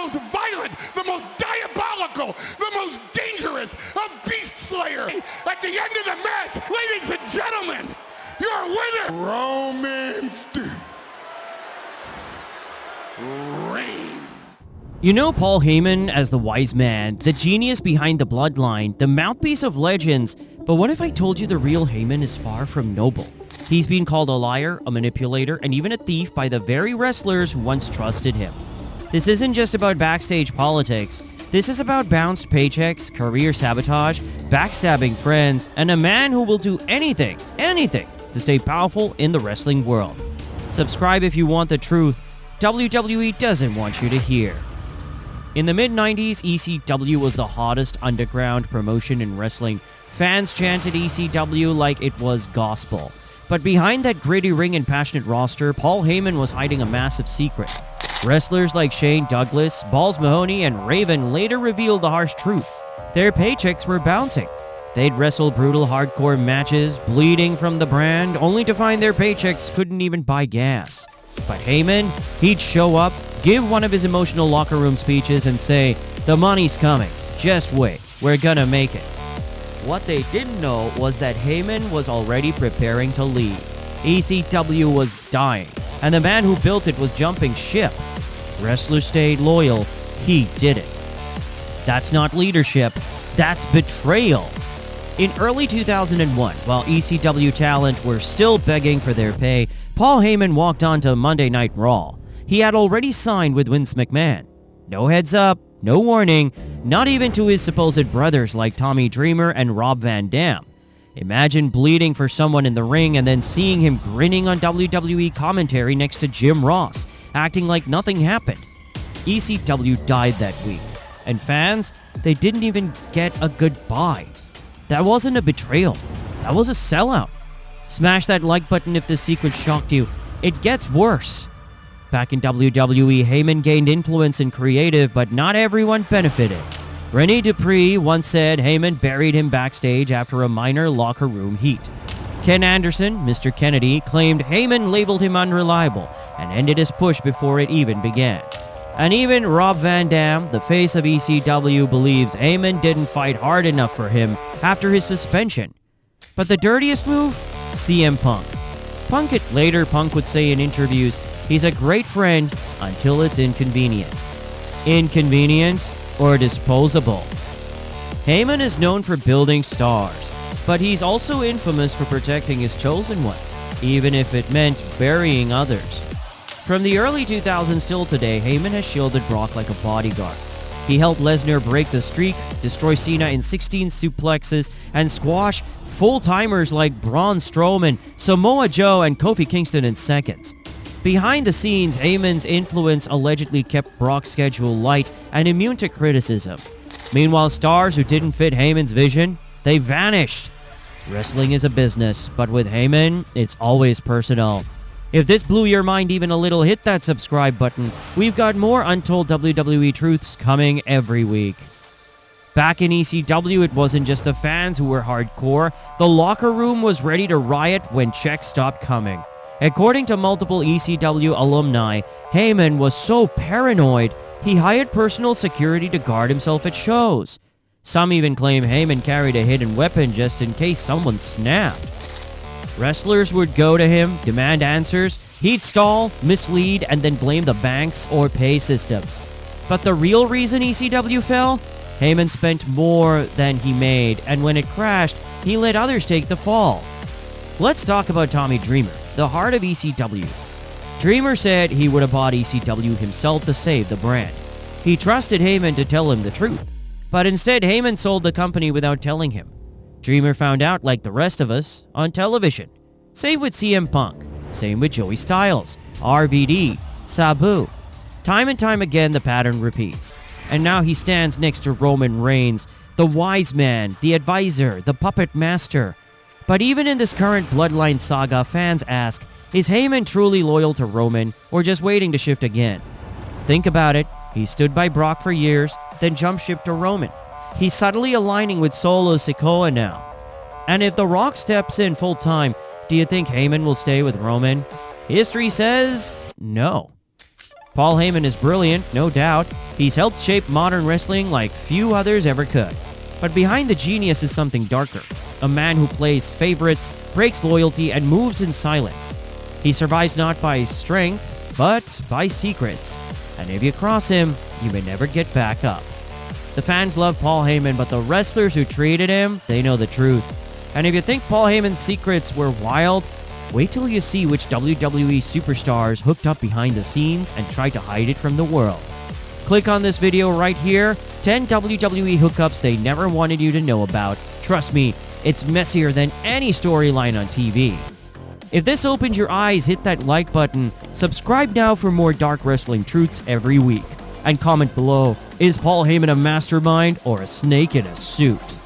most violent, the most diabolical, the most dangerous, a beast slayer. At the end of the match, ladies and gentlemen, your winner, Roman Reigns. You know Paul Heyman as the wise man, the genius behind the Bloodline, the mouthpiece of legends, but what if I told you the real Heyman is far from noble? He's been called a liar, a manipulator, and even a thief by the very wrestlers who once trusted him. This isn't just about backstage politics. This is about bounced paychecks, career sabotage, backstabbing friends, and a man who will do anything to stay powerful in the wrestling world. Subscribe if you want the truth WWE doesn't want you to hear. In the mid-90s, ECW was the hottest underground promotion in wrestling. Fans chanted ECW like it was gospel. But behind that gritty ring and passionate roster, Paul Heyman was hiding a massive secret. Wrestlers like Shane Douglas, Balls Mahoney, and Raven later revealed the harsh truth. Their paychecks were bouncing. They'd wrestle brutal hardcore matches, bleeding from the brand, only to find their paychecks couldn't even buy gas. But Heyman, he'd show up, give one of his emotional locker room speeches and say, "The money's coming. Just wait. We're gonna make it." What they didn't know was that Heyman was already preparing to leave. ECW was dying, and the man who built it was jumping ship. Wrestlers stayed loyal. He did it. That's not leadership. That's betrayal. In early 2001, while ECW talent were still begging for their pay, Paul Heyman walked onto Monday Night Raw. He had already signed with Vince McMahon. No heads up, no warning, not even to his supposed brothers like Tommy Dreamer and Rob Van Dam. Imagine bleeding for someone in the ring and then seeing him grinning on WWE commentary next to Jim Ross, acting like nothing happened. ECW died that week, and fans, they didn't even get a goodbye. That wasn't a betrayal. That was a sellout. Smash that like button if this sequence shocked you. It gets worse. Back in WWE, Heyman gained influence in creative, but not everyone benefited. Rene Dupree once said Heyman buried him backstage after a minor locker room heat. Ken Anderson, Mr. Kennedy, claimed Heyman labeled him unreliable and ended his push before it even began. And even Rob Van Dam, the face of ECW, believes Heyman didn't fight hard enough for him after his suspension. But the dirtiest move? CM Punk. Punk would say in interviews, he's a great friend until it's inconvenient. Inconvenient or disposable. Heyman is known for building stars, but he's also infamous for protecting his chosen ones, even if it meant burying others. From the early 2000s till today, Heyman has shielded Brock like a bodyguard. He helped Lesnar break the streak, destroy Cena in 16 suplexes, and squash full-timers like Braun Strowman, Samoa Joe, and Kofi Kingston in seconds. Behind the scenes, Heyman's influence allegedly kept Brock's schedule light and immune to criticism. Meanwhile, stars who didn't fit Heyman's vision, they vanished. Wrestling is a business, but with Heyman, it's always personal. If this blew your mind even a little, hit that subscribe button. We've got more untold WWE truths coming every week. Back in ECW, it wasn't just the fans who were hardcore. The locker room was ready to riot when checks stopped coming. According to multiple ECW alumni, Heyman was so paranoid, he hired personal security to guard himself at shows. Some even claim Heyman carried a hidden weapon just in case someone snapped. Wrestlers would go to him, demand answers, he'd stall, mislead, and then blame the banks or pay systems. But the real reason ECW fell? Heyman spent more than he made, and when it crashed, he let others take the fall. Let's talk about Tommy Dreamer, the heart of ECW. Dreamer said he would have bought ECW himself to save the brand. He trusted Heyman to tell him the truth, but instead Heyman sold the company without telling him. Dreamer found out like the rest of us on television. Same with CM Punk. Same with Joey Styles, RVD, Sabu. Time and time again, the pattern repeats. And now he stands next to Roman Reigns, the wise man, the advisor, the puppet master. But even in this current Bloodline saga, fans ask, is Heyman truly loyal to Roman or just waiting to shift again? Think about it. He stood by Brock for years, then jumped ship to Roman. He's subtly aligning with Solo Sikoa now. And if The Rock steps in full time, do you think Heyman will stay with Roman? History says no. Paul Heyman is brilliant, no doubt. He's helped shape modern wrestling like few others ever could. But behind the genius is something darker. A man who plays favorites, breaks loyalty, and moves in silence. He survives not by strength, but by secrets. And if you cross him, you may never get back up. The fans love Paul Heyman, but the wrestlers who treated him, they know the truth. And if you think Paul Heyman's secrets were wild, wait till you see which WWE superstars hooked up behind the scenes and tried to hide it from the world. Click on this video right here, 10 WWE hookups they never wanted you to know about. Trust me, it's messier than any storyline on TV. If this opened your eyes, hit that like button, subscribe now for more dark wrestling truths every week, and comment below, is Paul Heyman a mastermind or a snake in a suit?